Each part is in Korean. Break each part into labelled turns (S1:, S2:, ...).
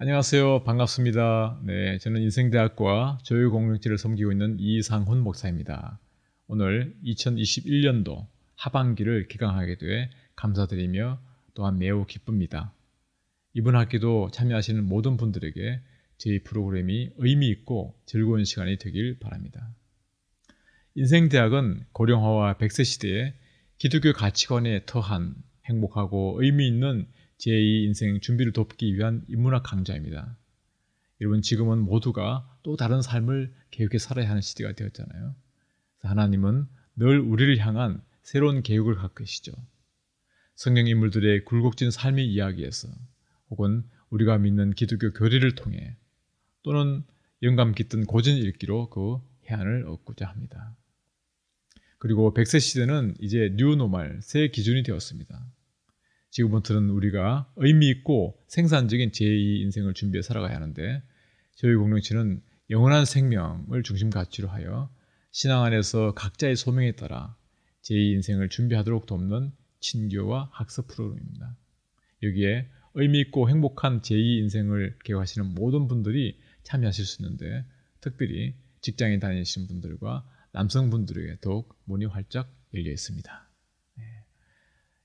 S1: 안녕하세요. 반갑습니다. 네, 저는 인생대학과 교육공동체를 섬기고 있는 이상훈 목사입니다. 오늘 2021년도 하반기를 개강하게 돼 감사드리며 또한 매우 기쁩니다. 이번 학기도 참여하시는 모든 분들에게 저희 프로그램이 의미 있고 즐거운 시간이 되길 바랍니다. 인생대학은 고령화와 100세 시대에 기독교 가치관에 터한 행복하고 의미 있는 제2 인생 준비를 돕기 위한 인문학 강좌입니다. 여러분, 지금은 모두가 또 다른 삶을 계획해 살아야 하는 시대가 되었잖아요. 하나님은 늘 우리를 향한 새로운 계획을 갖고 계시죠. 성경 인물들의 굴곡진 삶의 이야기에서 혹은 우리가 믿는 기독교 교리를 통해 또는 영감 깃든 고전 읽기로 그 해안을 얻고자 합니다. 그리고 100세 시대는 이제 뉴노멀, 새 기준이 되었습니다. 지금부터는 우리가 의미 있고 생산적인 제2 인생을 준비해 살아가야 하는데, 저희 공동체는 영원한 생명을 중심 가치로 하여 신앙 안에서 각자의 소명에 따라 제2 인생을 준비하도록 돕는 친교와 학습 프로그램입니다. 여기에 의미 있고 행복한 제2 인생을 계획하시는 모든 분들이 참여하실 수 있는데, 특별히 직장에 다니시는 분들과 남성분들에게 더욱 문이 활짝 열려 있습니다.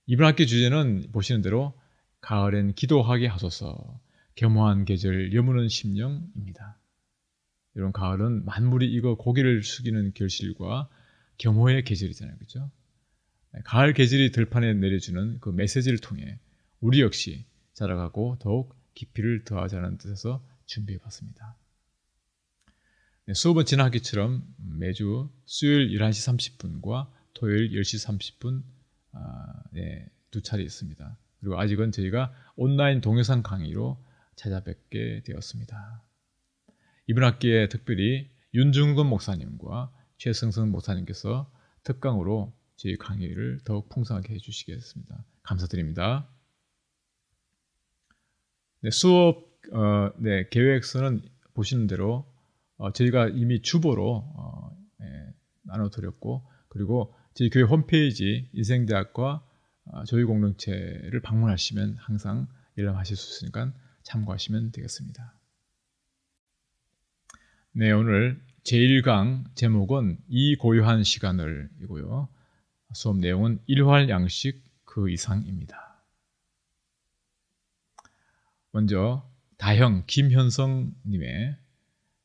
S1: 이번 학기 주제는 보시는 대로 가을엔 기도하게 하소서, 겸허한 계절 여무는 심령입니다. 여러분, 가을은 만물이 익어 고개를 숙이는 결실과 겸허의 계절이잖아요, 그렇죠? 가을 계절이 들판에 내려주는 그 메시지를 통해 우리 역시 자라가고 더욱 깊이를 더하자는 뜻에서 준비해봤습니다. 수업은 지난 학기처럼 매주 수요일 11시 30분과 토요일 10시 30분 두 차례 있습니다. 그리고 아직은 저희가 온라인 동영상 강의로 찾아뵙게 되었습니다. 이번 학기에 특별히 윤중근 목사님과 최승선 목사님께서 특강으로 저희 강의를 더욱 풍성하게 해주시겠습니다. 감사드립니다. 수업 계획서는 보시는 대로 저희가 이미 주보로 나눠드렸고, 그리고 저희 교회 홈페이지 인생대학과 저희 공동체를 방문하시면 항상 열람하실 수 있으니까 참고하시면 되겠습니다. 네, 오늘 제1강 제목은 이 고요한 시간을 이고요. 수업 내용은 일활 양식 그 이상입니다. 먼저 다형 김현성님의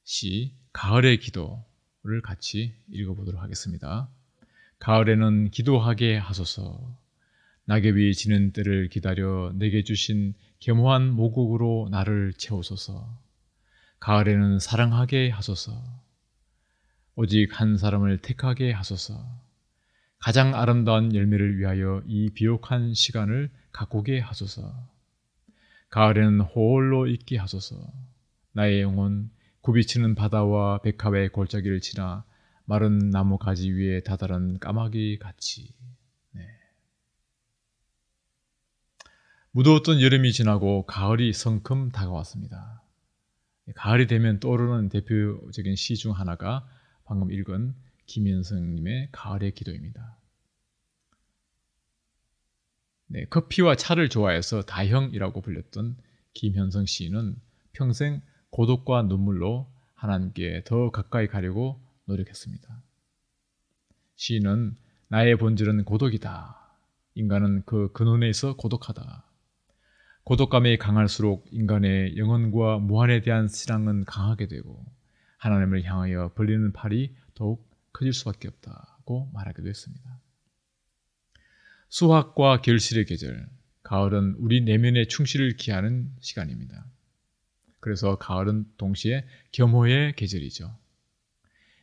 S1: 시 가을의 기도를 같이 읽어보도록 하겠습니다. 가을에는 기도하게 하소서. 낙엽이 지는 때를 기다려 내게 주신 겸허한 모국으로 나를 채우소서. 가을에는 사랑하게 하소서. 오직 한 사람을 택하게 하소서. 가장 아름다운 열매를 위하여 이 비옥한 시간을 가꾸게 하소서. 가을에는 홀로 있게 하소서. 나의 영혼 굽이치는 바다와 백합의 골짜기를 지나 마른 나무 가지 위에 다다른 까마귀 같이. 무더웠던 여름이 지나고 가을이 성큼 다가왔습니다. 가을이 되면 떠오르는 대표적인 시 중 하나가 방금 읽은 김현성님의 가을의 기도입니다. 커피와 차를 좋아해서 다형이라고 불렸던 김현성 시인은 평생 고독과 눈물로 하나님께 더 가까이 가려고 노력했습니다. 시인은 나의 본질은 고독이다. 인간은 그 근원에서 고독하다. 고독감이 강할수록 인간의 영혼과 무한에 대한 신앙은 강하게 되고 하나님을 향하여 벌리는 팔이 더욱 커질 수밖에 없다고 말하기도 했습니다. 수확과 결실의 계절, 가을은 우리 내면의 충실을 기하는 시간입니다. 그래서 가을은 동시에 겸허의 계절이죠.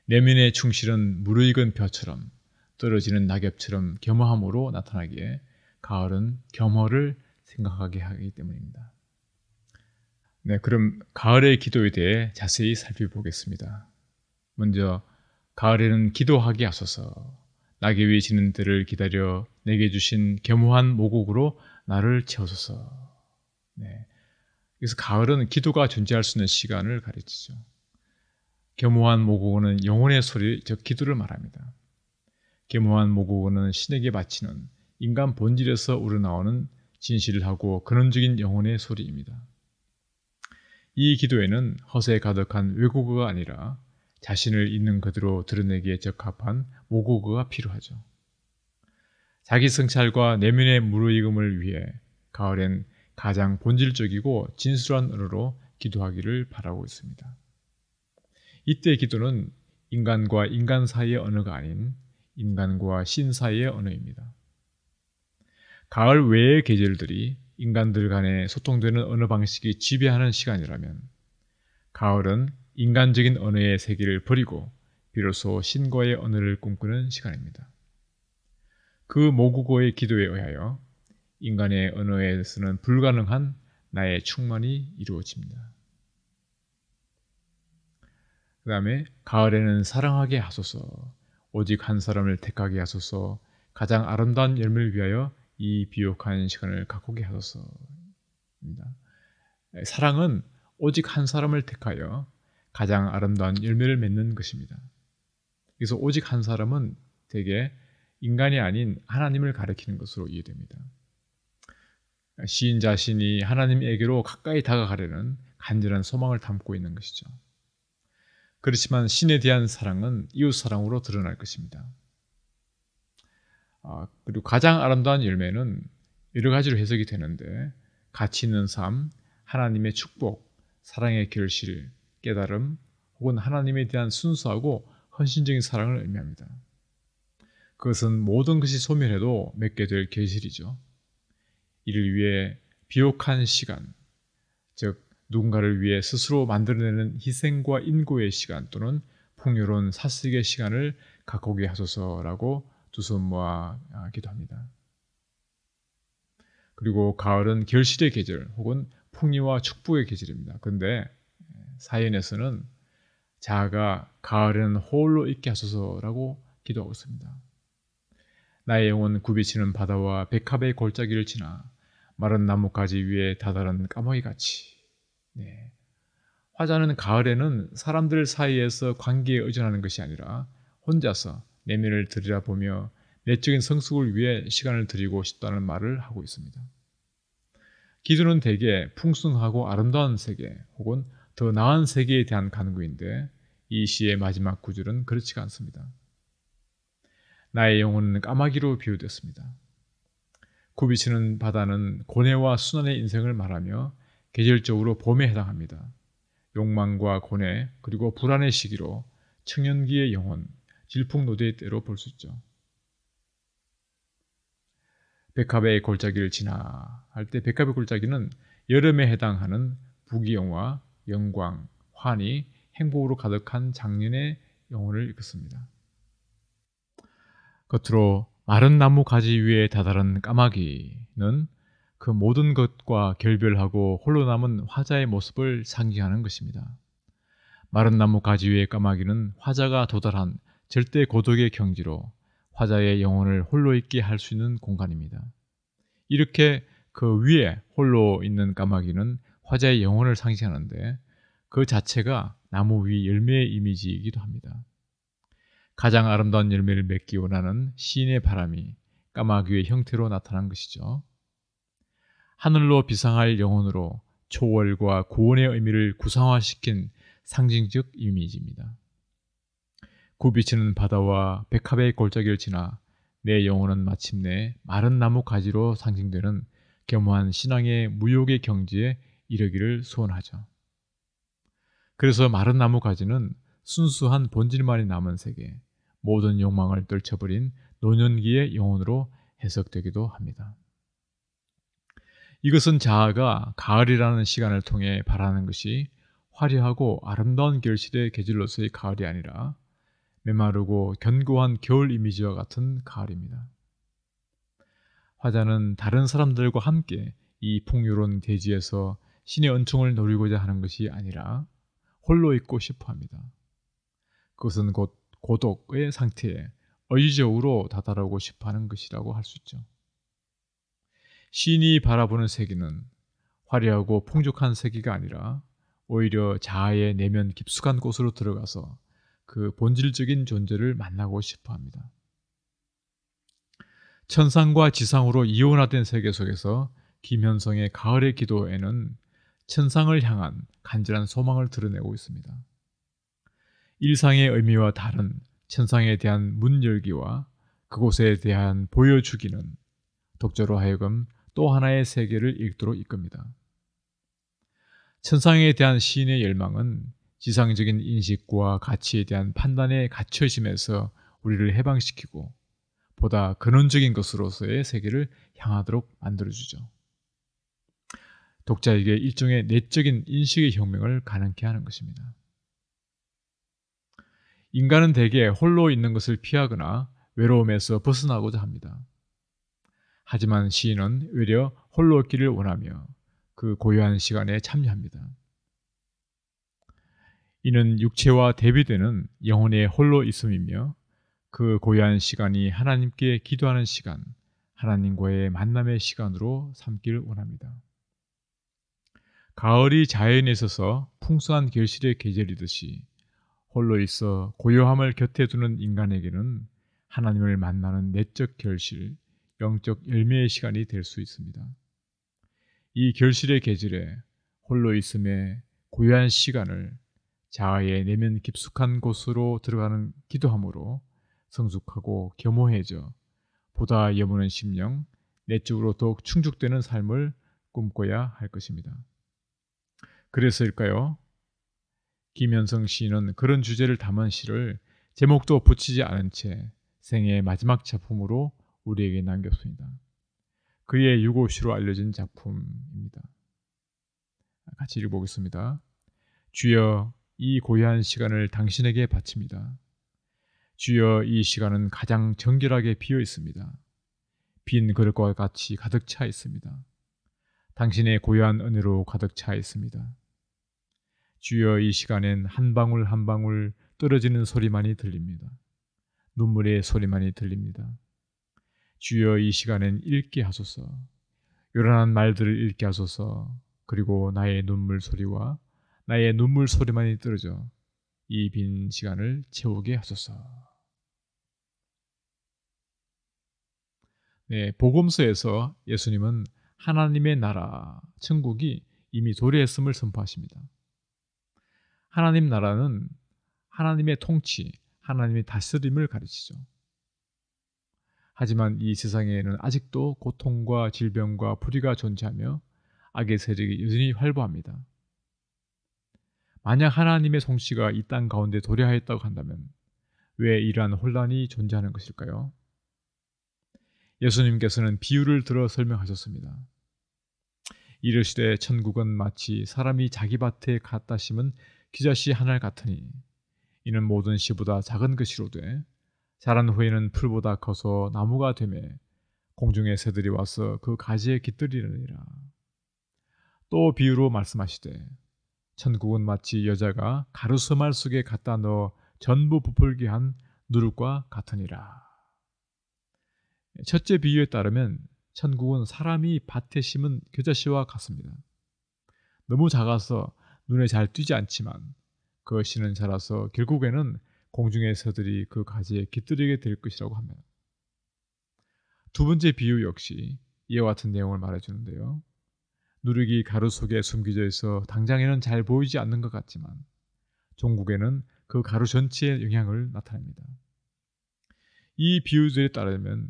S1: 내면의 충실은 무르익은 벼처럼 떨어지는 낙엽처럼 겸허함으로 나타나기에 가을은 겸허를 생각하게 하기 때문입니다. 그럼 가을의 기도에 대해 자세히 살펴보겠습니다. 먼저 가을에는 기도하게 하소서. 낙엽이 지는 때를 기다려 내게 주신 겸허한 모국으로 나를 채워소서. 그래서 가을은 기도가 존재할 수 있는 시간을 가르치죠. 겸허한 모국어는 영혼의 소리, 즉 기도를 말합니다. 겸허한 모국어는 신에게 바치는 인간 본질에서 우러나오는 진실하고 근원적인 영혼의 소리입니다. 이 기도에는 허세 가득한 외국어가 아니라 자신을 있는 그대로 드러내기에 적합한 모국어가 필요하죠. 자기 성찰과 내면의 무르익음을 위해 가을엔 가장 본질적이고 진솔한 언어로 기도하기를 바라고 있습니다. 이때 기도는 인간과 인간 사이의 언어가 아닌 인간과 신 사이의 언어입니다. 가을 외의 계절들이 인간들 간에 소통되는 언어 방식이 지배하는 시간이라면 가을은 인간적인 언어의 세계를 버리고 비로소 신과의 언어를 꿈꾸는 시간입니다. 그 모국어의 기도에 의하여 인간의 언어에서는 불가능한 나의 충만이 이루어집니다. 그 다음에 가을에는 사랑하게 하소서, 오직 한 사람을 택하게 하소서, 가장 아름다운 열매를 위하여 이 비옥한 시간을 가꾸게 하소서입니다. 사랑은 오직 한 사람을 택하여 가장 아름다운 열매를 맺는 것입니다. 그래서 오직 한 사람은 대개 인간이 아닌 하나님을 가리키는 것으로 이해됩니다. 시인 자신이 하나님에게로 가까이 다가가려는 간절한 소망을 담고 있는 것이죠. 그렇지만 신에 대한 사랑은 이웃 사랑으로 드러날 것입니다. 그리고 가장 아름다운 열매는 여러 가지로 해석이 되는데 가치 있는 삶, 하나님의 축복, 사랑의 결실, 깨달음 혹은 하나님에 대한 순수하고 헌신적인 사랑을 의미합니다. 그것은 모든 것이 소멸해도 맺게 될 결실이죠. 이를 위해 비옥한 시간, 즉 누군가를 위해 스스로 만들어내는 희생과 인고의 시간 또는 풍요로운 사색의 시간을 가꾸게 하소서라고 두 손 모아 기도합니다. 그리고 가을은 결실의 계절 혹은 풍요와 축복의 계절입니다. 그런데 사연에서는 자아가 가을에는 홀로 있게 하소서라고 기도하고 있습니다. 나의 영혼 굽이치는 바다와 백합의 골짜기를 지나 마른 나뭇가지 위에 다다른 까마귀같이. 화자는 가을에는 사람들 사이에서 관계에 의존하는 것이 아니라 혼자서 내면을 들여다보며 내적인 성숙을 위해 시간을 드리고 싶다는 말을 하고 있습니다. 기도는 대개 풍성하고 아름다운 세계 혹은 더 나은 세계에 대한 간구인데 이 시의 마지막 구절은 그렇지가 않습니다. 나의 영혼은 까마귀로 비유됐습니다. 굽이치는 바다는 고뇌와 순환의 인생을 말하며 계절적으로 봄에 해당합니다. 욕망과 고뇌 그리고 불안의 시기로 청년기의 영혼, 질풍노도의 때로 볼 수 있죠. 백합의 골짜기를 지나 할 때 백합의 골짜기는 여름에 해당하는 부귀영화, 영광, 환희, 행복으로 가득한 장년의 영혼을 일컫습니다. 겉으로 마른 나무 가지 위에 다다른 까마귀는 그 모든 것과 결별하고 홀로 남은 화자의 모습을 상징하는 것입니다. 마른 나무 가지 위의 까마귀는 화자가 도달한 절대 고독의 경지로 화자의 영혼을 홀로 있게 할 수 있는 공간입니다. 이렇게 그 위에 홀로 있는 까마귀는 화자의 영혼을 상징하는데 그 자체가 나무 위 열매의 이미지이기도 합니다. 가장 아름다운 열매를 맺기 원하는 시인의 바람이 까마귀의 형태로 나타난 것이죠. 하늘로 비상할 영혼으로 초월과 구원의 의미를 구상화시킨 상징적 이미지입니다. 굽이치는 바다와 백합의 골짜기를 지나 내 영혼은 마침내 마른 나무 가지로 상징되는 겸허한 신앙의 무욕의 경지에 이르기를 소원하죠. 그래서 마른 나무 가지는 순수한 본질만이 남은 세계, 모든 욕망을 떨쳐버린 노년기의 영혼으로 해석되기도 합니다. 이것은 자아가 가을이라는 시간을 통해 바라는 것이 화려하고 아름다운 결실의 계절로서의 가을이 아니라 메마르고 견고한 겨울 이미지와 같은 가을입니다. 화자는 다른 사람들과 함께 이 풍요로운 대지에서 신의 은총을 누리고자 하는 것이 아니라 홀로 있고 싶어 합니다. 그것은 곧 고독의 상태에 의지적으로 다다르고 싶어 하는 것이라고 할 수 있죠. 시인이 바라보는 세계는 화려하고 풍족한 세계가 아니라 오히려 자아의 내면 깊숙한 곳으로 들어가서 그 본질적인 존재를 만나고 싶어 합니다. 천상과 지상으로 이원화된 세계 속에서 김현성의 가을의 기도에는 천상을 향한 간절한 소망을 드러내고 있습니다. 일상의 의미와 다른 천상에 대한 문 열기와 그곳에 대한 보여주기는 독자로 하여금 또 하나의 세계를 읽도록 이끕니다. 천상에 대한 시인의 열망은 지상적인 인식과 가치에 대한 판단의 갇혀짐에서 우리를 해방시키고 보다 근원적인 것으로서의 세계를 향하도록 만들어주죠. 독자에게 일종의 내적인 인식의 혁명을 가능케 하는 것입니다. 인간은 대개 홀로 있는 것을 피하거나 외로움에서 벗어나고자 합니다. 하지만 시인은 오히려 홀로 있기를 원하며 그 고요한 시간에 참여합니다. 이는 육체와 대비되는 영혼의 홀로 있음이며 그 고요한 시간이 하나님께 기도하는 시간, 하나님과의 만남의 시간으로 삼기를 원합니다. 가을이 자연에 있어서 풍성한 결실의 계절이듯이 홀로 있어 고요함을 곁에 두는 인간에게는 하나님을 만나는 내적 결실, 영적 열매의 시간이 될 수 있습니다. 이 결실의 계절에 홀로 있음의 고요한 시간을 자아의 내면 깊숙한 곳으로 들어가는 기도함으로 성숙하고 겸허해져 보다 여무는 심령, 내적으로 더욱 충족되는 삶을 꿈꿔야 할 것입니다. 그래서일까요? 김현성 시인은 그런 주제를 담은 시를 제목도 붙이지 않은 채 생애의 마지막 작품으로 우리에게 남겼습니다. 그의 유고시로 알려진 작품입니다. 같이 읽어보겠습니다. 주여, 이 고요한 시간을 당신에게 바칩니다. 주여, 이 시간은 가장 정결하게 비어 있습니다. 빈 그릇과 같이 가득 차 있습니다. 당신의 고요한 은혜로 가득 차 있습니다. 주여, 이 시간엔 한 방울 한 방울 떨어지는 소리만이 들립니다. 눈물의 소리만이 들립니다. 주여, 이 시간엔 읽게 하소서. 요란한 말들을 읽게 하소서. 그리고 나의 눈물 소리와 나의 눈물 소리만이 떨어져 이 빈 시간을 채우게 하소서. 네, 복음서에서 예수님은 하나님의 나라, 천국이 이미 도래했음을 선포하십니다. 하나님 나라는 하나님의 통치, 하나님의 다스림을 가르치죠. 하지만 이 세상에는 아직도 고통과 질병과 불의가 존재하며 악의 세력이 여전히 활보합니다. 만약 하나님의 통치가 이 땅 가운데 도래하였다고 한다면 왜 이러한 혼란이 존재하는 것일까요? 예수님께서는 비유를 들어 설명하셨습니다. 이르시되 천국은 마치 사람이 자기 밭에 갖다 심은 기자씨 하나 같으니 이는 모든 씨보다 작은 것이로되 자란 후에는 풀보다 커서 나무가 되매 공중의 새들이 와서 그 가지에 깃들이느니라. 또 비유로 말씀하시되 천국은 마치 여자가 가루서말 속에 갖다 넣어 전부 부풀게 한 누룩과 같으니라. 첫째 비유에 따르면 천국은 사람이 밭에 심은 겨자씨와 같습니다. 너무 작아서 눈에 잘 띄지 않지만 그 씨는 자라서 결국에는 공중의 새들이 그 가지에 깃들이게 될 것이라고 합니다. 두 번째 비유 역시 이와 같은 내용을 말해주는데요. 누룩이 가루 속에 숨겨져 있어 당장에는 잘 보이지 않는 것 같지만 종국에는 그 가루 전체의 영향을 나타냅니다. 이 비유들에 따르면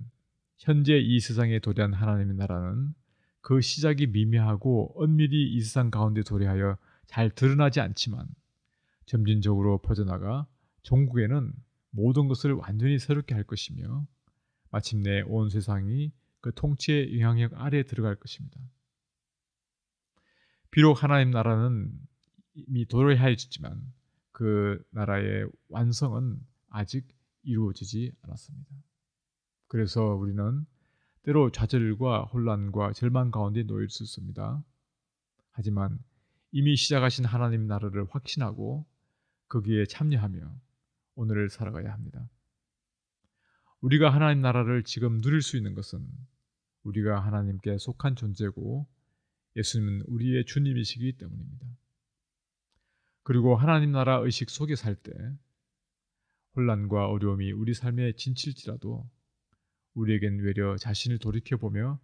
S1: 현재 이 세상에 도래한 하나님의 나라는 그 시작이 미미하고 은밀히 이 세상 가운데 도래하여 잘 드러나지 않지만 점진적으로 퍼져나가 종국에는 모든 것을 완전히 새롭게 할 것이며 마침내 온 세상이 그 통치의 영향력 아래에 들어갈 것입니다. 비록 하나님 나라는 이미 도래하였지만 그 나라의 완성은 아직 이루어지지 않았습니다. 그래서 우리는 때로 좌절과 혼란과 절망 가운데 놓일 수 있습니다. 하지만 이미 시작하신 하나님 나라를 확신하고 거기에 참여하며 오늘을 살아가야 합니다. 우리가 하나님 나라를 지금 누릴 수 있는 것은 우리가 하나님께 속한 존재고 예수님은 우리의 주님이시기 때문입니다. 그리고 하나님 나라 의식 속에 살 때 혼란과 어려움이 우리 삶에 진칠지라도 우리에겐 외려 자신을 돌이켜보며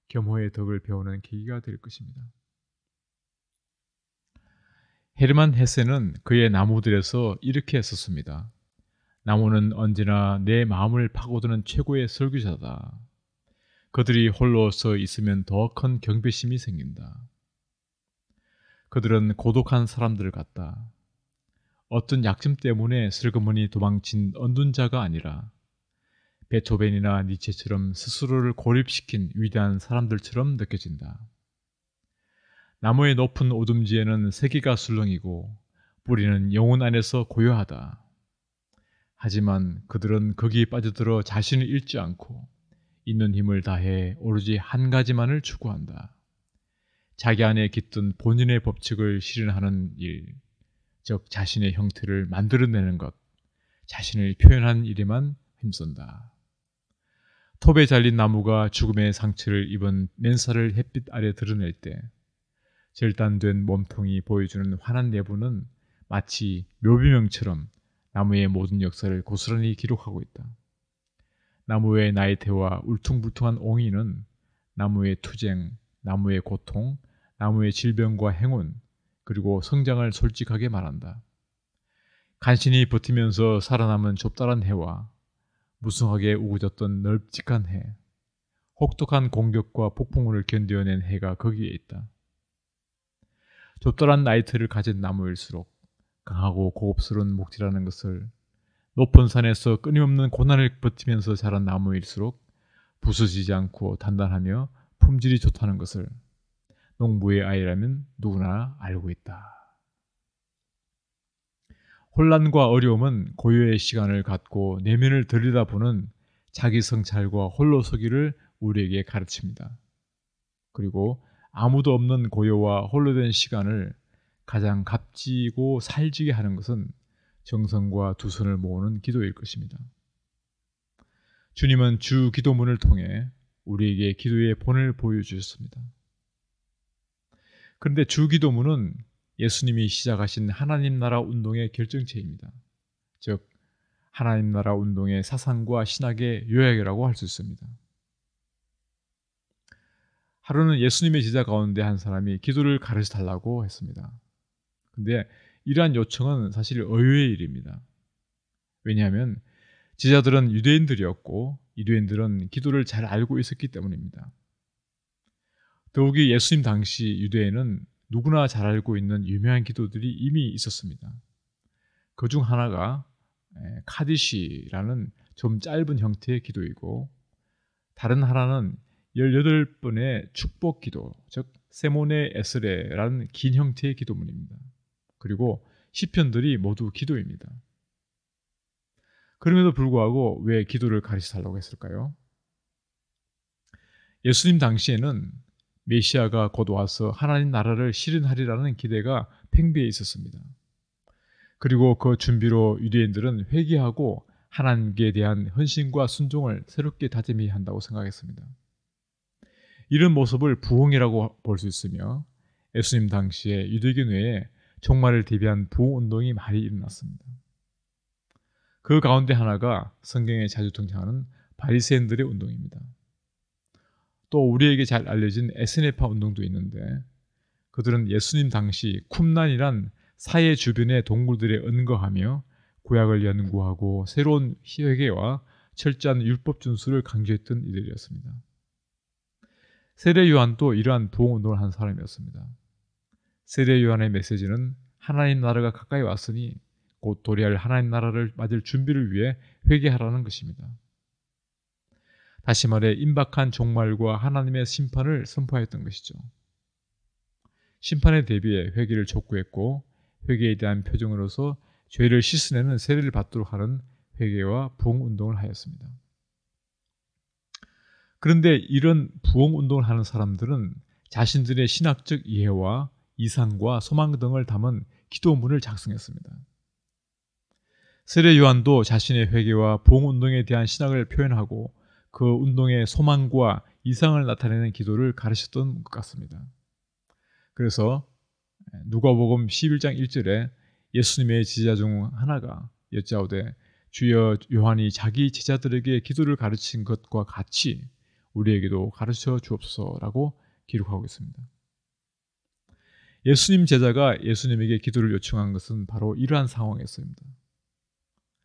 S1: 겸허의 덕을 배우는 계기가 될 것입니다. 헤르만 헤세는 그의 나무들에서 이렇게 썼습니다. 나무는 언제나 내 마음을 파고드는 최고의 설교자다. 그들이 홀로 서 있으면 더 큰 경배심이 생긴다. 그들은 고독한 사람들 같다. 어떤 약점 때문에 슬그머니 도망친 언둔자가 아니라 베토벤이나 니체처럼 스스로를 고립시킨 위대한 사람들처럼 느껴진다. 나무의 높은 오둠지에는 세계가 술렁이고 뿌리는 영혼 안에서 고요하다. 하지만 그들은 거기에 빠져들어 자신을 잃지 않고 있는 힘을 다해 오로지 한 가지만을 추구한다. 자기 안에 깃든 본인의 법칙을 실현하는 일, 즉 자신의 형태를 만들어내는 것, 자신을 표현하는 일에만 힘쓴다. 톱에 잘린 나무가 죽음의 상처를 입은 맨살을 햇빛 아래 드러낼 때 절단된 몸통이 보여주는 환한 내부는 마치 묘비명처럼 나무의 모든 역사를 고스란히 기록하고 있다. 나무의 나이테와 울퉁불퉁한 옹이는 나무의 투쟁, 나무의 고통, 나무의 질병과 행운, 그리고 성장을 솔직하게 말한다. 간신히 버티면서 살아남은 좁다란 해와 무성하게 우거졌던 넓직한 해, 혹독한 공격과 폭풍우를 견뎌낸 해가 거기에 있다. 좁다란 나이트를 가진 나무일수록 강하고 고급스러운 목재라는 것을, 높은 산에서 끊임없는 고난을 버티면서 자란 나무일수록 부서지지 않고 단단하며 품질이 좋다는 것을 농부의 아이라면 누구나 알고 있다. 혼란과 어려움은 고요의 시간을 갖고 내면을 들여다보는 자기 성찰과 홀로서기를 우리에게 가르칩니다. 그리고 아무도 없는 고요와 홀로된 시간을 가장 값지고 살지게 하는 것은 정성과 두 손을 모으는 기도일 것입니다. 주님은 주 기도문을 통해 우리에게 기도의 본을 보여주셨습니다. 그런데 주 기도문은 예수님이 시작하신 하나님 나라 운동의 결정체입니다. 즉 하나님 나라 운동의 사상과 신학의 요약이라고 할 수 있습니다. 하루는 예수님의 제자 가운데 한 사람이 기도를 가르쳐 달라고 했습니다. 근데 이러한 요청은 사실 의외의 일입니다. 왜냐하면 제자들은 유대인들이었고 유대인들은 기도를 잘 알고 있었기 때문입니다. 더욱이 예수님 당시 유대인은 누구나 잘 알고 있는 유명한 기도들이 이미 있었습니다. 그 중 하나가 카디시라는 좀 짧은 형태의 기도이고, 다른 하나는 18번의 축복 기도, 즉 세모네 에스레라는 긴 형태의 기도문입니다. 그리고 시편들이 모두 기도입니다. 그럼에도 불구하고 왜 기도를 가르쳐 달라고 했을까요? 예수님 당시에는 메시아가 곧 와서 하나님 나라를 실현하리라는 기대가 팽배해 있었습니다. 그리고 그 준비로 유대인들은 회개하고 하나님께 대한 헌신과 순종을 새롭게 다짐해야 한다고 생각했습니다. 이런 모습을 부흥이라고 볼 수 있으며, 예수님 당시에 유대교 내에 종말을 대비한 부흥운동이 많이 일어났습니다. 그 가운데 하나가 성경에 자주 등장하는 바리새인들의 운동입니다. 또 우리에게 잘 알려진 에스네파 운동도 있는데, 그들은 예수님 당시 쿰란이란 사해 주변의 동굴들에 은거하며 구약을 연구하고 새로운 회개와 철저한 율법 준수를 강조했던 이들이었습니다. 세례 요한도 이러한 부흥운동을 한 사람이었습니다. 세례 요한의 메시지는 하나님 나라가 가까이 왔으니 곧 도래할 하나님 나라를 맞을 준비를 위해 회개하라는 것입니다. 다시 말해 임박한 종말과 하나님의 심판을 선포하였던 것이죠. 심판에 대비해 회개를 촉구했고, 회개에 대한 표정으로서 죄를 씻어내는 세례를 받도록 하는 회개와 부흥운동을 하였습니다. 그런데 이런 부흥운동을 하는 사람들은 자신들의 신학적 이해와 이상과 소망 등을 담은 기도문을 작성했습니다. 세례 요한도 자신의 회개와 부흥운동에 대한 신학을 표현하고 그 운동의 소망과 이상을 나타내는 기도를 가르쳤던 것 같습니다. 그래서 누가복음 11장 1절에 예수님의 제자 중 하나가 여짜오되 주여 요한이 자기 제자들에게 기도를 가르친 것과 같이 우리에게도 가르쳐 주옵소서라고 기록하고 있습니다. 예수님 제자가 예수님에게 기도를 요청한 것은 바로 이러한 상황이었습니다.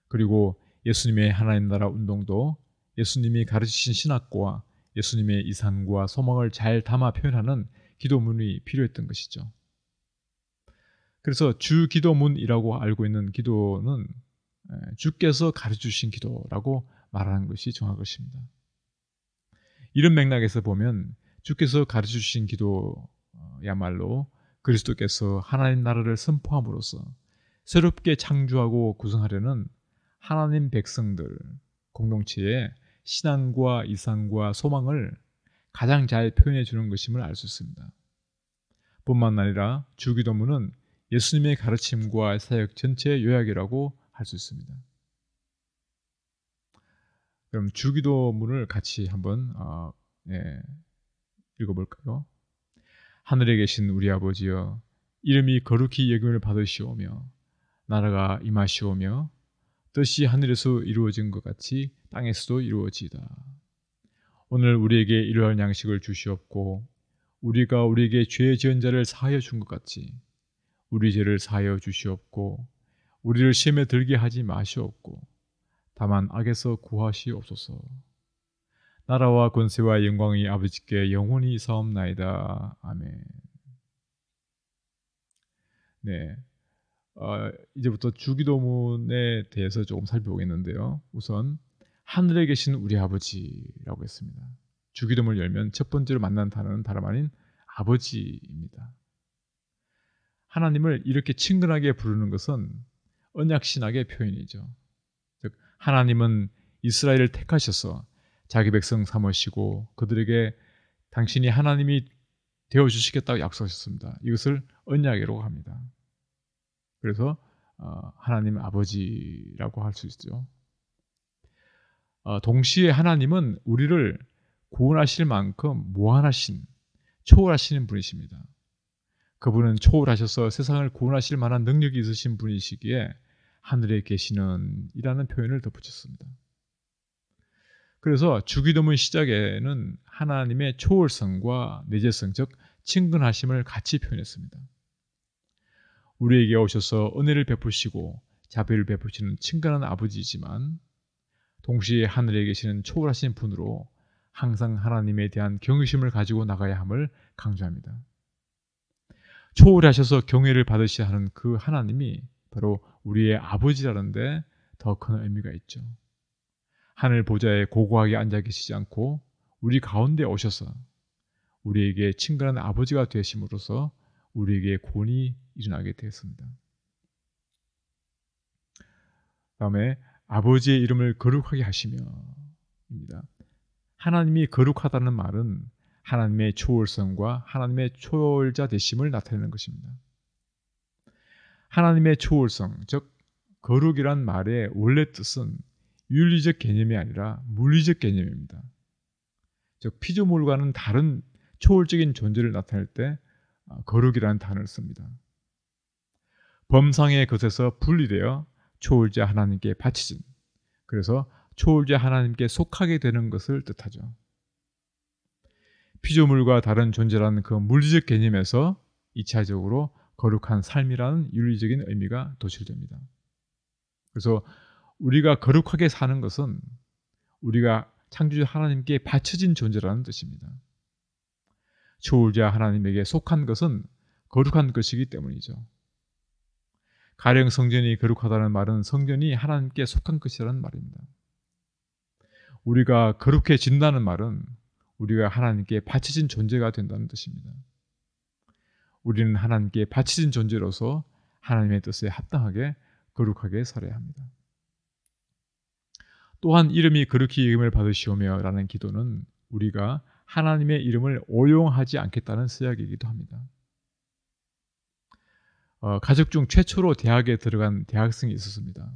S1: 그리고 예수님의 하나님 나라 운동도 예수님이 가르치신 신학과 예수님의 이상과 소망을 잘 담아 표현하는 기도문이 필요했던 것이죠. 그래서 주 기도문이라고 알고 있는 기도는 주께서 가르치신 기도라고 말하는 것이 정확한 것입니다. 이런 맥락에서 보면 주께서 가르치신 기도야말로 그리스도께서 하나님 나라를 선포함으로써 새롭게 창조하고 구성하려는 하나님 백성들 공동체의 신앙과 이상과 소망을 가장 잘 표현해 주는 것임을 알 수 있습니다. 뿐만 아니라 주기도문은 예수님의 가르침과 사역 전체의 요약이라고 할 수 있습니다. 그럼 주기도문을 같이 한번 읽어볼까요? 하늘에 계신 우리 아버지여, 이름이 거룩히 여김을 받으시오며 나라가 임하시오며 뜻이 하늘에서 이루어진 것 같이 땅에서도 이루어지이다. 오늘 우리에게 일용할 양식을 주시옵고 우리가 우리에게 죄 지은 자를 사하여 준 것 같이 우리 죄를 사하여 주시옵고 우리를 시험에 들게 하지 마시옵고 다만 악에서 구하시옵소서. 나라와 권세와 영광이 아버지께 영원히 사옵나이다. 아멘. 네, 이제부터 주기도문에 대해서 조금 살펴보겠는데요. 우선 하늘에 계신 우리 아버지라고 했습니다. 주기도문을 열면 첫 번째로 만난 단어는 다름 아닌 아버지입니다. 하나님을 이렇게 친근하게 부르는 것은 언약신학의 표현이죠. 즉 하나님은 이스라엘을 택하셔서 자기 백성 삼으시고 그들에게 당신이 하나님이 되어주시겠다고 약속하셨습니다. 이것을 언약이라고 합니다. 그래서 하나님 아버지라고 할 수 있죠. 동시에 하나님은 우리를 구원하실 만큼 무한하신 초월하시는 분이십니다. 그분은 초월하셔서 세상을 구원하실 만한 능력이 있으신 분이시기에 하늘에 계시는 이라는 표현을 덧붙였습니다. 그래서 주기도문 시작에는 하나님의 초월성과 내재성, 즉 친근하심을 같이 표현했습니다. 우리에게 오셔서 은혜를 베푸시고 자비를 베푸시는 친근한 아버지이지만 동시에 하늘에 계시는 초월하신 분으로 항상 하나님에 대한 경외심을 가지고 나가야 함을 강조합니다. 초월하셔서 경외를 받으셔야 하는 그 하나님이 바로 우리의 아버지라는데 더 큰 의미가 있죠. 하늘 보좌에 고고하게 앉아 계시지 않고 우리 가운데 오셔서 우리에게 친근한 아버지가 되심으로써 우리에게 구원이 일어나게 되었습니다. 다음에 아버지의 이름을 거룩하게 하시며입니다. 하나님이 거룩하다는 말은 하나님의 초월성과 하나님의 초월자 되심을 나타내는 것입니다. 하나님의 초월성, 즉 거룩이란 말의 원래 뜻은 윤리적 개념이 아니라 물리적 개념입니다. 즉 피조물과는 다른 초월적인 존재를 나타낼 때 거룩이라는 단어를 씁니다. 범상의 것에서 분리되어 초월자 하나님께 바치진, 그래서 초월자 하나님께 속하게 되는 것을 뜻하죠. 피조물과 다른 존재라는 그 물리적 개념에서 2차적으로 거룩한 삶이라는 윤리적인 의미가 도출됩니다. 그래서 우리가 거룩하게 사는 것은 우리가 창조주 하나님께 바쳐진 존재라는 뜻입니다. 초월자 하나님에게 속한 것은 거룩한 것이기 때문이죠. 가령 성전이 거룩하다는 말은 성전이 하나님께 속한 것이라는 말입니다. 우리가 거룩해진다는 말은 우리가 하나님께 바쳐진 존재가 된다는 뜻입니다. 우리는 하나님께 바쳐진 존재로서 하나님의 뜻에 합당하게 거룩하게 살아야 합니다. 또한 이름이 거룩히 여김을 받으시오며 라는 기도는 우리가 하나님의 이름을 오용하지 않겠다는 서약이기도 합니다. 가족 중 최초로 대학에 들어간 대학생이 있었습니다.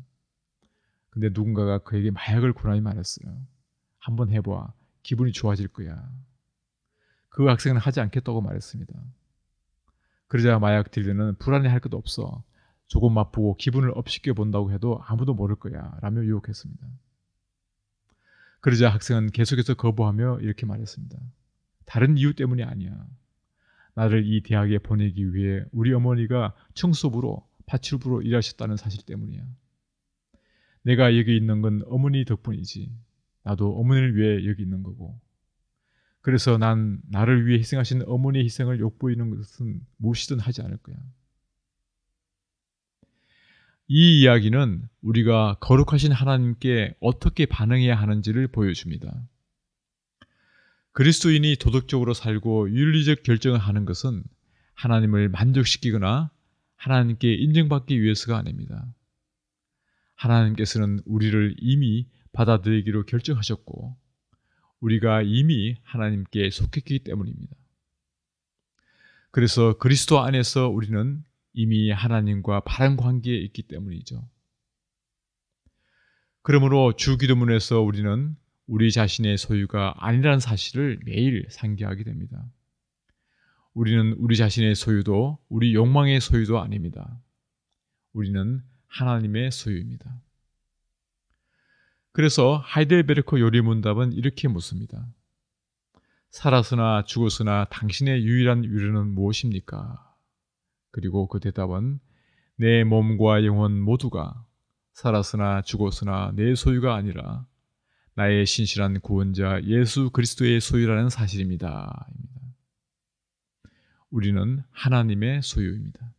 S1: 근데 누군가가 그에게 마약을 권하니 말했어요. 한번 해봐. 기분이 좋아질 거야. 그 학생은 하지 않겠다고 말했습니다. 그러자 마약 딜러는 불안해할 것도 없어. 조금 맛보고 기분을 업시켜 본다고 해도 아무도 모를 거야 라며 유혹했습니다. 그러자 학생은 계속해서 거부하며 이렇게 말했습니다. 다른 이유 때문이 아니야. 나를 이 대학에 보내기 위해 우리 어머니가 청소부로 파출부로 일하셨다는 사실 때문이야. 내가 여기 있는 건 어머니 덕분이지. 나도 어머니를 위해 여기 있는 거고. 그래서 난 나를 위해 희생하신 어머니의 희생을 욕보이는 것은 무엇이든 하지 않을 거야. 이 이야기는 우리가 거룩하신 하나님께 어떻게 반응해야 하는지를 보여줍니다. 그리스도인이 도덕적으로 살고 윤리적 결정을 하는 것은 하나님을 만족시키거나 하나님께 인정받기 위해서가 아닙니다. 하나님께서는 우리를 이미 받아들이기로 결정하셨고 우리가 이미 하나님께 속했기 때문입니다. 그래서 그리스도 안에서 우리는 이미 하나님과 바른 관계에 있기 때문이죠. 그러므로 주기도문에서 우리는 우리 자신의 소유가 아니라는 사실을 매일 상기하게 됩니다. 우리는 우리 자신의 소유도 우리 욕망의 소유도 아닙니다. 우리는 하나님의 소유입니다. 그래서 하이델베르크 요리문답은 이렇게 묻습니다. 살았으나 죽었으나 당신의 유일한 위로는 무엇입니까? 그리고 그 대답은 내 몸과 영혼 모두가 살았으나 죽었으나 내 소유가 아니라 나의 신실한 구원자 예수 그리스도의 소유라는 사실입니다. 우리는 하나님의 소유입니다.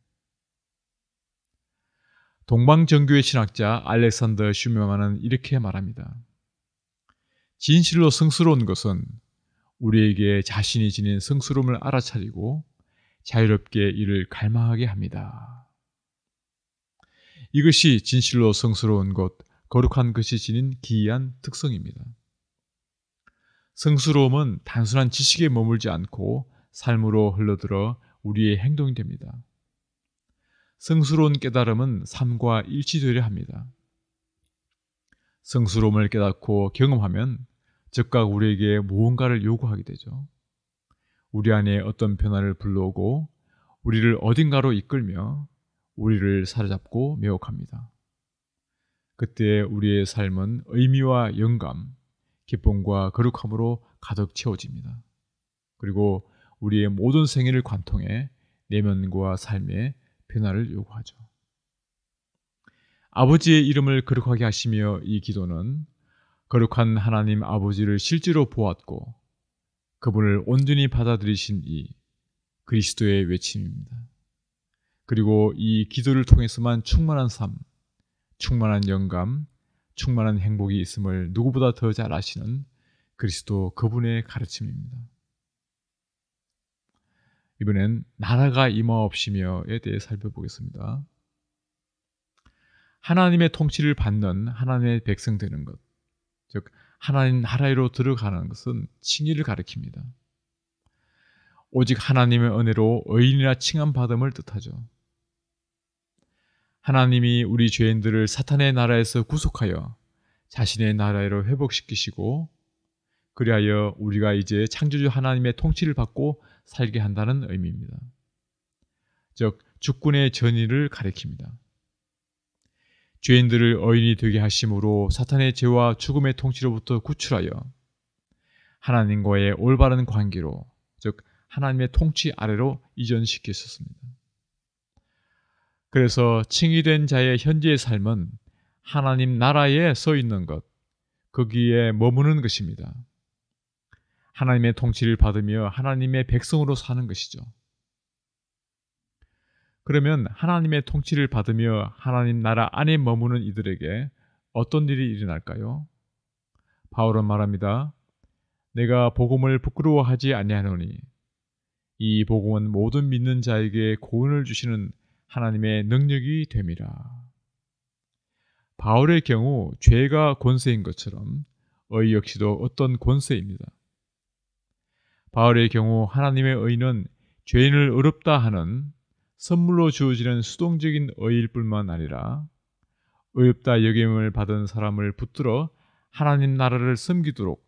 S1: 동방정교의 신학자 알렉산더 슈메만은 이렇게 말합니다. 진실로 성스러운 것은 우리에게 자신이 지닌 성스러움을 알아차리고 자유롭게 이를 갈망하게 합니다. 이것이 진실로 성스러운 것, 거룩한 것이 지닌 기이한 특성입니다. 성스러움은 단순한 지식에 머물지 않고 삶으로 흘러들어 우리의 행동이 됩니다. 성스러운 깨달음은 삶과 일치되려 합니다. 성스러움을 깨닫고 경험하면 즉각 우리에게 무언가를 요구하게 되죠. 우리 안에 어떤 변화를 불러오고 우리를 어딘가로 이끌며 우리를 사로잡고 매혹합니다. 그때 우리의 삶은 의미와 영감, 기쁨과 거룩함으로 가득 채워집니다. 그리고 우리의 모든 생애를 관통해 내면과 삶의 변화를 요구하죠. 아버지의 이름을 거룩하게 하시며 이 기도는 거룩한 하나님 아버지를 실제로 보았고 그분을 온전히 받아들이신 이 그리스도의 외침입니다. 그리고 이 기도를 통해서만 충만한 삶, 충만한 영감, 충만한 행복이 있음을 누구보다 더 잘 아시는 그리스도 그분의 가르침입니다. 이번엔 나라가 임하옵시며에 대해 살펴보겠습니다. 하나님의 통치를 받는 하나님의 백성 되는 것, 즉 하나님 나라로 들어가는 것은 칭의를 가리킵니다. 오직 하나님의 은혜로 의인이라 칭함받음을 뜻하죠. 하나님이 우리 죄인들을 사탄의 나라에서 구속하여 자신의 나라로 회복시키시고 그리하여 우리가 이제 창조주 하나님의 통치를 받고 살게 한다는 의미입니다. 즉 주권의 전의를 가리킵니다. 죄인들을 의인이 되게 하심으로 사탄의 죄와 죽음의 통치로부터 구출하여 하나님과의 올바른 관계로, 즉 하나님의 통치 아래로 이전시키셨습니다. 그래서 칭의된 자의 현재의 삶은 하나님 나라에 서 있는 것, 거기에 머무는 것입니다. 하나님의 통치를 받으며 하나님의 백성으로 사는 것이죠. 그러면 하나님의 통치를 받으며 하나님 나라 안에 머무는 이들에게 어떤 일이 일어날까요? 바울은 말합니다. 내가 복음을 부끄러워하지 아니하노니 이 복음은 모든 믿는 자에게 구원을 주시는 하나님의 능력이 됨이라. 바울의 경우 죄가 권세인 것처럼 의 역시도 어떤 권세입니다. 바울의 경우 하나님의 의는 죄인을 의롭다 하는 선물로 주어지는 수동적인 의일 뿐만 아니라 의롭다 여김을 받은 사람을 붙들어 하나님 나라를 섬기도록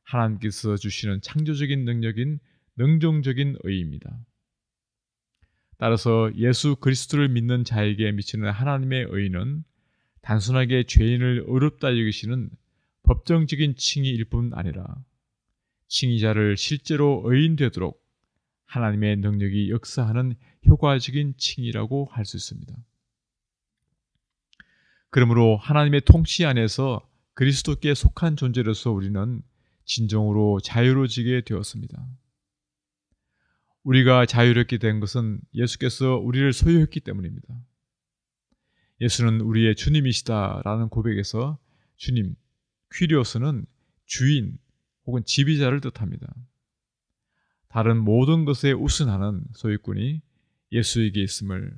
S1: 하나님께서 주시는 창조적인 능력인 능동적인 의입니다. 따라서 예수 그리스도를 믿는 자에게 미치는 하나님의 의는 단순하게 죄인을 의롭다 여기시는 법정적인 칭의일 뿐 아니라 칭의자를 실제로 의인 되도록 하나님의 능력이 역사하는 효과적인 칭의라고 할 수 있습니다. 그러므로 하나님의 통치 안에서 그리스도께 속한 존재로서 우리는 진정으로 자유로워지게 되었습니다. 우리가 자유롭게 된 것은 예수께서 우리를 소유했기 때문입니다. 예수는 우리의 주님이시다라는 고백에서 주님, 퀴리오스는 주인 혹은 지배자를 뜻합니다. 다른 모든 것에 우선하는 소유권이 예수에게 있음을,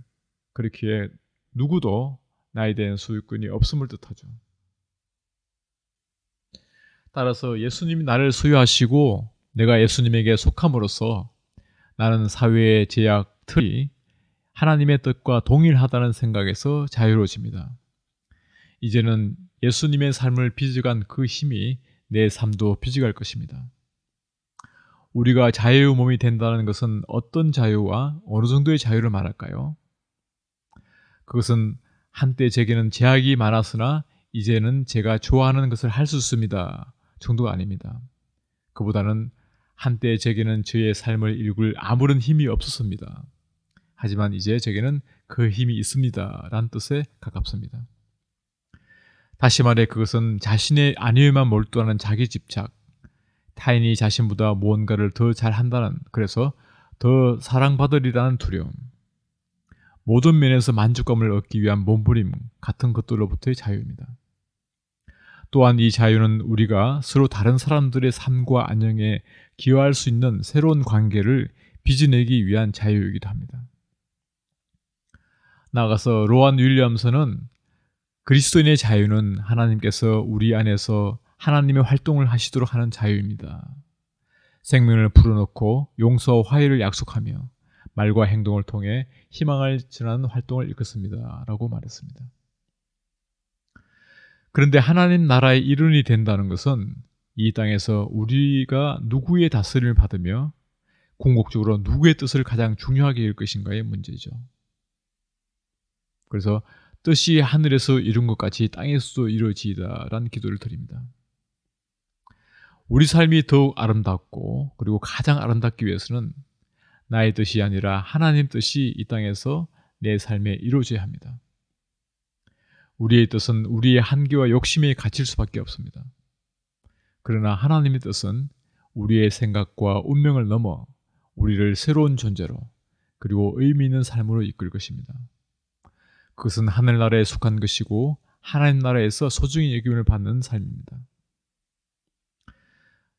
S1: 그렇기에 누구도 나에 대한 소유권이 없음을 뜻하죠. 따라서 예수님이 나를 소유하시고 내가 예수님에게 속함으로써 나는 사회의 제약, 틀이 하나님의 뜻과 동일하다는 생각에서 자유로워집니다. 이제는 예수님의 삶을 빚어간 그 힘이 내 삶도 빚어갈 것입니다. 우리가 자유의 몸이 된다는 것은 어떤 자유와 어느 정도의 자유를 말할까요? 그것은 한때 제게는 제약이 많았으나 이제는 제가 좋아하는 것을 할 수 있습니다 정도가 아닙니다. 그보다는 한때 제게는 저의 삶을 일굴 아무런 힘이 없었습니다. 하지만 이제 제게는 그 힘이 있습니다 라는 뜻에 가깝습니다. 다시 말해 그것은 자신의 안위에만 몰두하는 자기 집착, 타인이 자신보다 무언가를 더 잘한다는, 그래서 더 사랑받으리라는 두려움, 모든 면에서 만족감을 얻기 위한 몸부림 같은 것들로부터의 자유입니다. 또한 이 자유는 우리가 서로 다른 사람들의 삶과 안녕에 기여할 수 있는 새로운 관계를 빚어내기 위한 자유이기도 합니다. 나아가서 로안 윌리엄스는 그리스도인의 자유는 하나님께서 우리 안에서 하나님의 활동을 하시도록 하는 자유입니다. 생명을 불어넣고 용서와 화해를 약속하며 말과 행동을 통해 희망을 전하는 활동을 일컫습니다 라고 말했습니다. 그런데 하나님 나라의 일원이 된다는 것은 이 땅에서 우리가 누구의 다스림을 받으며 궁극적으로 누구의 뜻을 가장 중요하게 일 것인가의 문제죠. 그래서 뜻이 하늘에서 이룬 것 같이 땅에서도 이루어지이다라는 기도를 드립니다. 우리 삶이 더욱 아름답고 그리고 가장 아름답기 위해서는 나의 뜻이 아니라 하나님 뜻이 이 땅에서 내 삶에 이루어져야 합니다. 우리의 뜻은 우리의 한계와 욕심에 갇힐 수밖에 없습니다. 그러나 하나님의 뜻은 우리의 생각과 운명을 넘어 우리를 새로운 존재로 그리고 의미 있는 삶으로 이끌 것입니다. 그것은 하늘나라에 속한 것이고 하나님 나라에서 소중히 여김을 받는 삶입니다.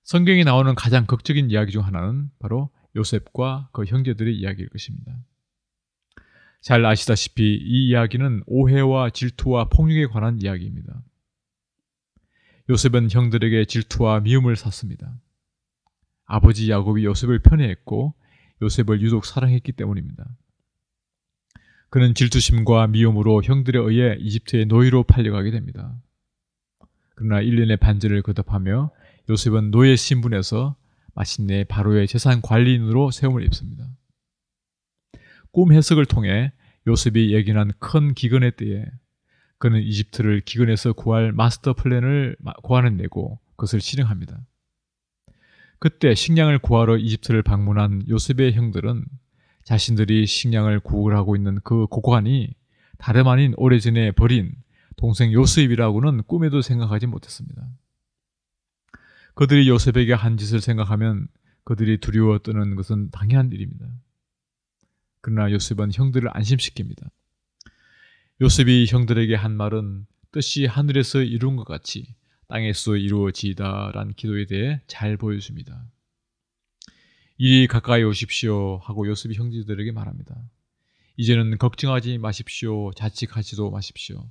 S1: 성경에 나오는 가장 극적인 이야기 중 하나는 바로 요셉과 그 형제들의 이야기일 것입니다. 잘 아시다시피 이 이야기는 오해와 질투와 폭력에 관한 이야기입니다. 요셉은 형들에게 질투와 미움을 샀습니다. 아버지 야곱이 요셉을 편애했고 요셉을 유독 사랑했기 때문입니다. 그는 질투심과 미움으로 형들에 의해 이집트의 노예로 팔려가게 됩니다. 그러나 1년의 반절을 거듭하며 요셉은 노예 신분에서 마침내 바로의 재산 관리인으로 세움을 입습니다. 꿈 해석을 통해 요셉이 예견한 큰 기근의 때에 그는 이집트를 기근에서 구할 마스터 플랜을 고안해내고 그것을 실행합니다. 그때 식량을 구하러 이집트를 방문한 요셉의 형들은 자신들이 식량을 구걸하고 있는 그 고관이 다름 아닌 오래전에 버린 동생 요셉이라고는 꿈에도 생각하지 못했습니다. 그들이 요셉에게 한 짓을 생각하면 그들이 두려워 떠는 것은 당연한 일입니다. 그러나 요셉은 형들을 안심시킵니다. 요셉이 형들에게 한 말은 뜻이 하늘에서 이룬 것 같이 땅에서 이루어지이다라는 기도에 대해 잘 보여줍니다. 이리 가까이 오십시오 하고 요셉이 형제들에게 말합니다. 이제는 걱정하지 마십시오. 자책하지도 마십시오.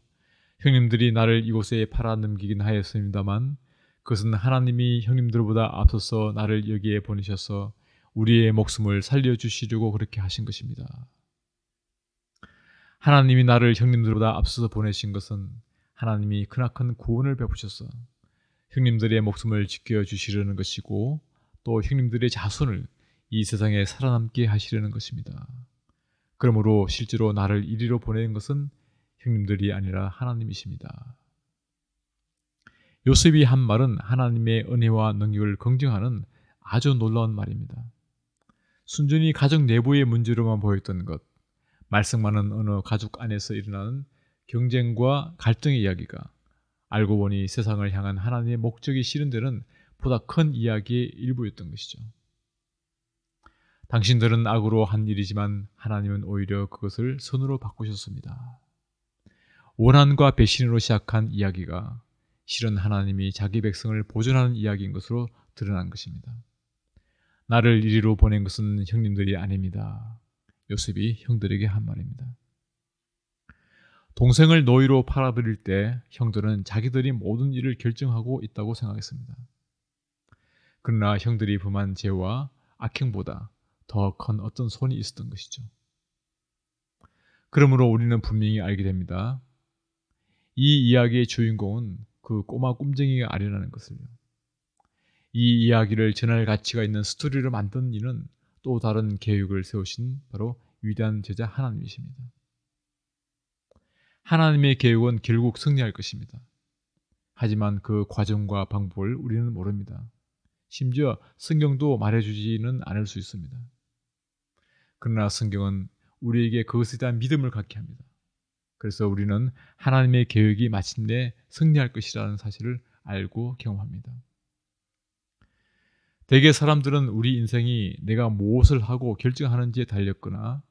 S1: 형님들이 나를 이곳에 팔아넘기긴 하였습니다만 그것은 하나님이 형님들보다 앞서서 나를 여기에 보내셔서 우리의 목숨을 살려주시려고 그렇게 하신 것입니다. 하나님이 나를 형님들보다 앞서서 보내신 것은 하나님이 크나큰 구원을 베푸셔서 형님들의 목숨을 지켜주시려는 것이고 또 형님들의 자손을 이 세상에 살아남게 하시려는 것입니다. 그러므로 실제로 나를 이리로 보내는 것은 형님들이 아니라 하나님이십니다. 요셉이 한 말은 하나님의 은혜와 능력을 긍정하는 아주 놀라운 말입니다. 순전히 가족 내부의 문제로만 보였던 것, 말썽 많은 어느 가족 안에서 일어나는 경쟁과 갈등의 이야기가 알고 보니 세상을 향한 하나님의 목적이 실현되는 보다 큰 이야기의 일부였던 것이죠. 당신들은 악으로 한 일이지만 하나님은 오히려 그것을 선으로 바꾸셨습니다. 원한과 배신으로 시작한 이야기가 실은 하나님이 자기 백성을 보존하는 이야기인 것으로 드러난 것입니다. 나를 이리로 보낸 것은 형님들이 아닙니다. 요셉이 형들에게 한 말입니다. 동생을 노예로 팔아들일 때 형들은 자기들이 모든 일을 결정하고 있다고 생각했습니다. 그러나 형들이 범한 죄와 악행보다 더 큰 어떤 손이 있었던 것이죠. 그러므로 우리는 분명히 알게 됩니다. 이 이야기의 주인공은 그 꼬마 꿈쟁이가 아니라는 것을요. 이 이야기를 전할 가치가 있는 스토리를 만든 이는 또 다른 계획을 세우신 바로 위대한 제자 하나님이십니다. 하나님의 계획은 결국 승리할 것입니다. 하지만 그 과정과 방법을 우리는 모릅니다. 심지어 성경도 말해주지는 않을 수 있습니다. 그러나 성경은 우리에게 그것에 대한 믿음을 갖게 합니다. 그래서 우리는 하나님의 계획이 마침내 승리할 것이라는 사실을 알고 경험합니다. 대개 사람들은 우리 인생이 내가 무엇을 하고 결정하는지에 달렸거나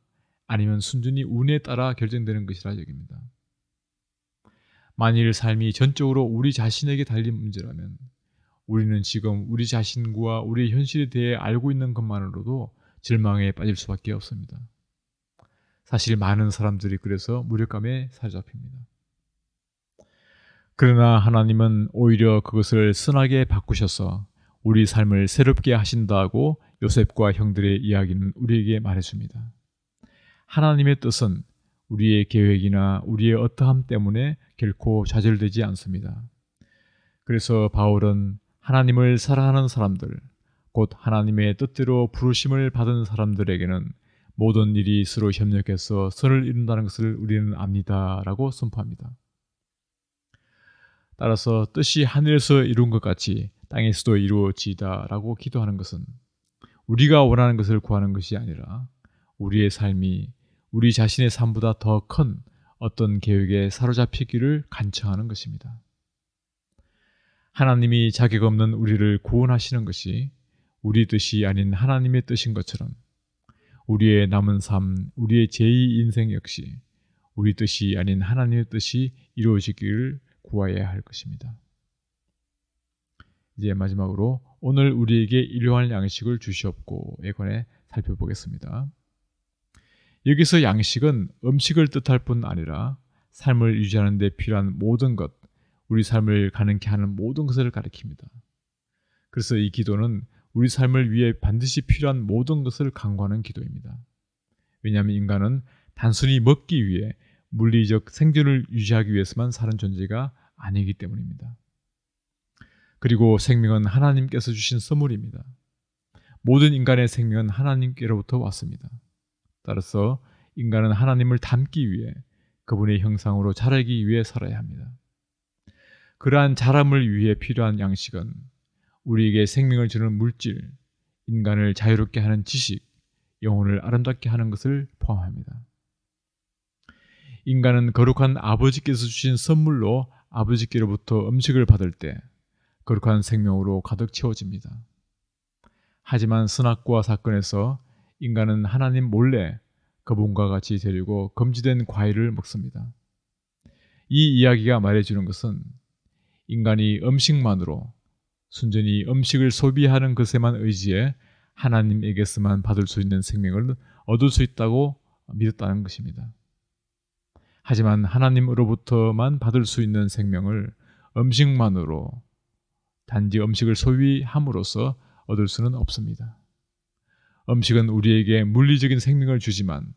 S1: 아니면 순전히 운에 따라 결정되는 것이라 여깁니다. 만일 삶이 전적으로 우리 자신에게 달린 문제라면 우리는 지금 우리 자신과 우리의 현실에 대해 알고 있는 것만으로도 절망에 빠질 수밖에 없습니다. 사실 많은 사람들이 그래서 무력감에 사로잡힙니다. 그러나 하나님은 오히려 그것을 선하게 바꾸셔서 우리 삶을 새롭게 하신다고 요셉과 형들의 이야기는 우리에게 말해줍니다. 하나님의 뜻은 우리의 계획이나 우리의 어떠함 때문에 결코 좌절되지 않습니다. 그래서 바울은 하나님을 사랑하는 사람들, 곧 하나님의 뜻대로 부르심을 받은 사람들에게는 모든 일이 서로 협력해서 선을 이룬다는 것을 우리는 압니다 라고 선포합니다. 따라서 뜻이 하늘에서 이룬 것 같이 땅에서도 이루어지다 라고 기도하는 것은 우리가 원하는 것을 구하는 것이 아니라 우리의 삶이 우리 자신의 삶보다 더 큰 어떤 계획에 사로잡히기를 간청하는 것입니다. 하나님이 자격 없는 우리를 구원하시는 것이 우리 뜻이 아닌 하나님의 뜻인 것처럼 우리의 남은 삶, 우리의 제2 인생 역시 우리 뜻이 아닌 하나님의 뜻이 이루어지기를 구해야 할 것입니다. 이제 마지막으로 오늘 우리에게 일용할 양식을 주시옵고에 관해 살펴보겠습니다. 여기서 양식은 음식을 뜻할 뿐 아니라 삶을 유지하는 데 필요한 모든 것, 우리 삶을 가능케 하는 모든 것을 가리킵니다. 그래서 이 기도는 우리 삶을 위해 반드시 필요한 모든 것을 강구하는 기도입니다. 왜냐하면 인간은 단순히 먹기 위해 물리적 생존을 유지하기 위해서만 사는 존재가 아니기 때문입니다. 그리고 생명은 하나님께서 주신 선물입니다. 모든 인간의 생명은 하나님께로부터 왔습니다. 따라서 인간은 하나님을 닮기 위해 그분의 형상으로 자라기 위해 살아야 합니다. 그러한 자람을 위해 필요한 양식은 우리에게 생명을 주는 물질, 인간을 자유롭게 하는 지식, 영혼을 아름답게 하는 것을 포함합니다. 인간은 거룩한 아버지께서 주신 선물로 아버지께로부터 음식을 받을 때 거룩한 생명으로 가득 채워집니다. 하지만 선악과 사건에서 인간은 하나님 몰래 그분과 같이 데리고 금지된 과일을 먹습니다. 이 이야기가 말해주는 것은 인간이 음식만으로 순전히 음식을 소비하는 것에만 의지해 하나님에게서만 받을 수 있는 생명을 얻을 수 있다고 믿었다는 것입니다. 하지만 하나님으로부터만 받을 수 있는 생명을 음식만으로 단지 음식을 소비함으로써 얻을 수는 없습니다. 음식은 우리에게 물리적인 생명을 주지만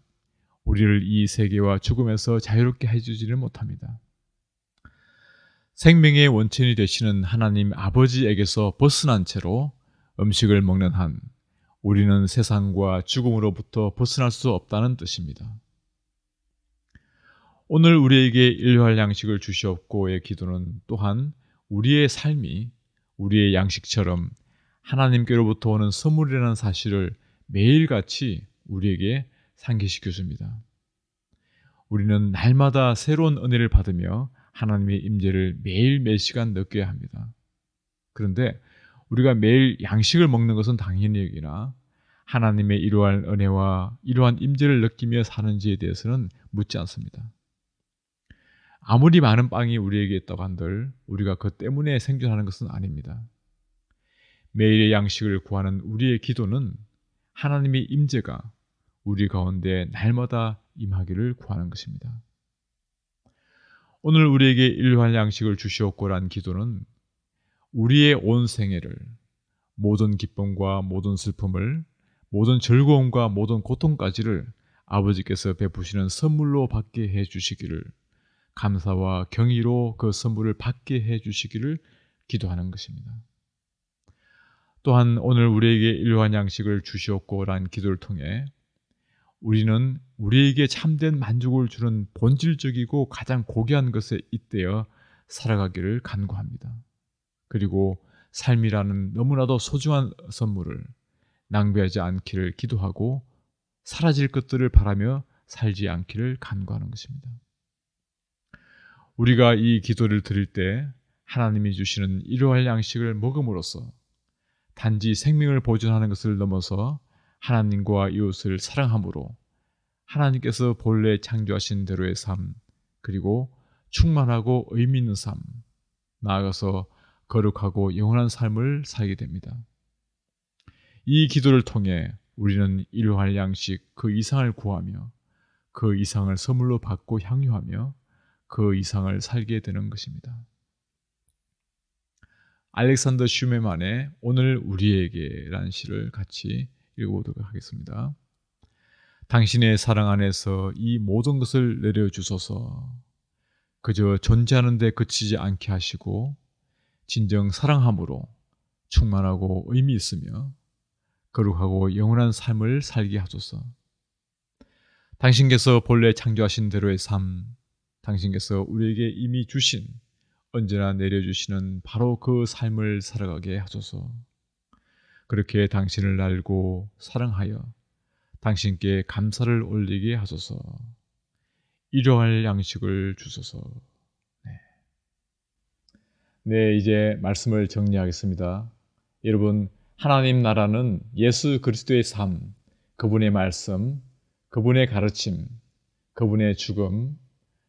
S1: 우리를 이 세계와 죽음에서 자유롭게 해주지를 못합니다. 생명의 원천이 되시는 하나님 아버지에게서 벗어난 채로 음식을 먹는 한 우리는 세상과 죽음으로부터 벗어날 수 없다는 뜻입니다. 오늘 우리에게 일용할 양식을 주시옵고의 기도는 또한 우리의 삶이 우리의 양식처럼 하나님께로부터 오는 선물이라는 사실을 매일같이 우리에게 상기시켜 줍니다. 우리는 날마다 새로운 은혜를 받으며 하나님의 임재를 매일 몇 시간 느껴야 합니다. 그런데 우리가 매일 양식을 먹는 것은 당연히 여기나 하나님의 이러한 은혜와 이러한 임재를 느끼며 사는지에 대해서는 묻지 않습니다. 아무리 많은 빵이 우리에게 있다고 한들 우리가 그 때문에 생존하는 것은 아닙니다. 매일의 양식을 구하는 우리의 기도는 하나님의 임재가 우리 가운데 날마다 임하기를 구하는 것입니다. 오늘 우리에게 일용할 양식을 주시옵고란 기도는 우리의 온 생애를, 모든 기쁨과 모든 슬픔을, 모든 즐거움과 모든 고통까지를 아버지께서 베푸시는 선물로 받게 해주시기를, 감사와 경의로 그 선물을 받게 해주시기를 기도하는 것입니다. 또한 오늘 우리에게 일용할 양식을 주시옵고란 기도를 통해 우리는 우리에게 참된 만족을 주는 본질적이고 가장 고귀한 것에 잇대어 살아가기를 간구합니다. 그리고 삶이라는 너무나도 소중한 선물을 낭비하지 않기를 기도하고 사라질 것들을 바라며 살지 않기를 간구하는 것입니다. 우리가 이 기도를 드릴 때 하나님이 주시는 일용할 양식을 먹음으로써 단지 생명을 보존하는 것을 넘어서 하나님과 이웃을 사랑함으로 하나님께서 본래 창조하신 대로의 삶, 그리고 충만하고 의미 있는 삶, 나아가서 거룩하고 영원한 삶을 살게 됩니다. 이 기도를 통해 우리는 일용할 양식 그 이상을 구하며 그 이상을 선물로 받고 향유하며 그 이상을 살게 되는 것입니다. 알렉산더 슈메만의 오늘 우리에게라는 시를 같이 읽어보도록 하겠습니다. 당신의 사랑 안에서 이 모든 것을 내려주소서. 그저 존재하는 데 그치지 않게 하시고 진정 사랑함으로 충만하고 의미 있으며 거룩하고 영원한 삶을 살게 하소서. 당신께서 본래 창조하신 대로의 삶, 당신께서 우리에게 이미 주신 언제나 내려주시는 바로 그 삶을 살아가게 하소서. 그렇게 당신을 알고 사랑하여 당신께 감사를 올리게 하소서. 일용할 양식을 주소서. 네, 이제 말씀을 정리하겠습니다. 여러분, 하나님 나라는 예수 그리스도의 삶, 그분의 말씀, 그분의 가르침, 그분의 죽음,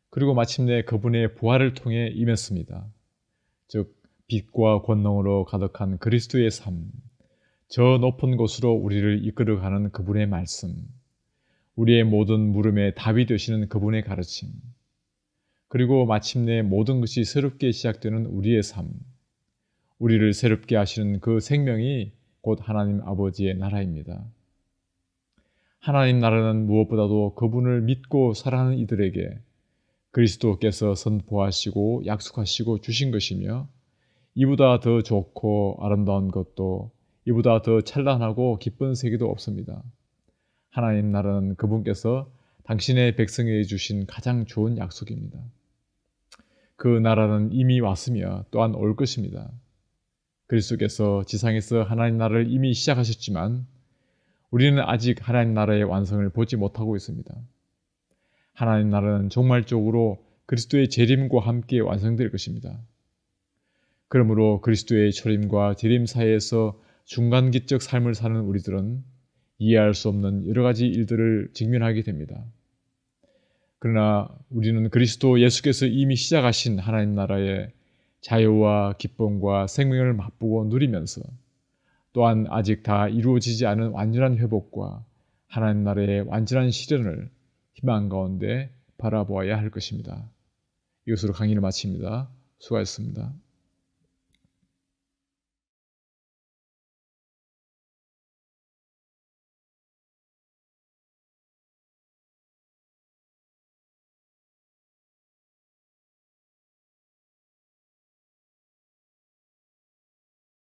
S1: 그리고 마침내 그분의 부활을 통해 임했습니다. 즉, 빛과 권능으로 가득한 그리스도의 삶, 저 높은 곳으로 우리를 이끌어가는 그분의 말씀, 우리의 모든 물음에 답이 되시는 그분의 가르침, 그리고 마침내 모든 것이 새롭게 시작되는 우리의 삶, 우리를 새롭게 하시는 그 생명이 곧 하나님 아버지의 나라입니다. 하나님 나라는 무엇보다도 그분을 믿고 살아가는 이들에게 그리스도께서 선포하시고 약속하시고 주신 것이며 이보다 더 좋고 아름다운 것도 이보다 더 찬란하고 기쁜 세계도 없습니다. 하나님 나라는 그분께서 당신의 백성에게 주신 가장 좋은 약속입니다. 그 나라는 이미 왔으며 또한 올 것입니다. 그리스도께서 지상에서 하나님 나라를 이미 시작하셨지만 우리는 아직 하나님 나라의 완성을 보지 못하고 있습니다. 하나님 나라는 종말적으로 그리스도의 재림과 함께 완성될 것입니다. 그러므로 그리스도의 초림과 재림 사이에서 중간기적 삶을 사는 우리들은 이해할 수 없는 여러 가지 일들을 직면하게 됩니다. 그러나 우리는 그리스도 예수께서 이미 시작하신 하나님 나라의 자유와 기쁨과 생명을 맛보고 누리면서 또한 아직 다 이루어지지 않은 완전한 회복과 하나님 나라의 완전한 실현을 희망 가운데 바라보아야 할 것입니다. 이것으로 강의를 마칩니다. 수고하셨습니다.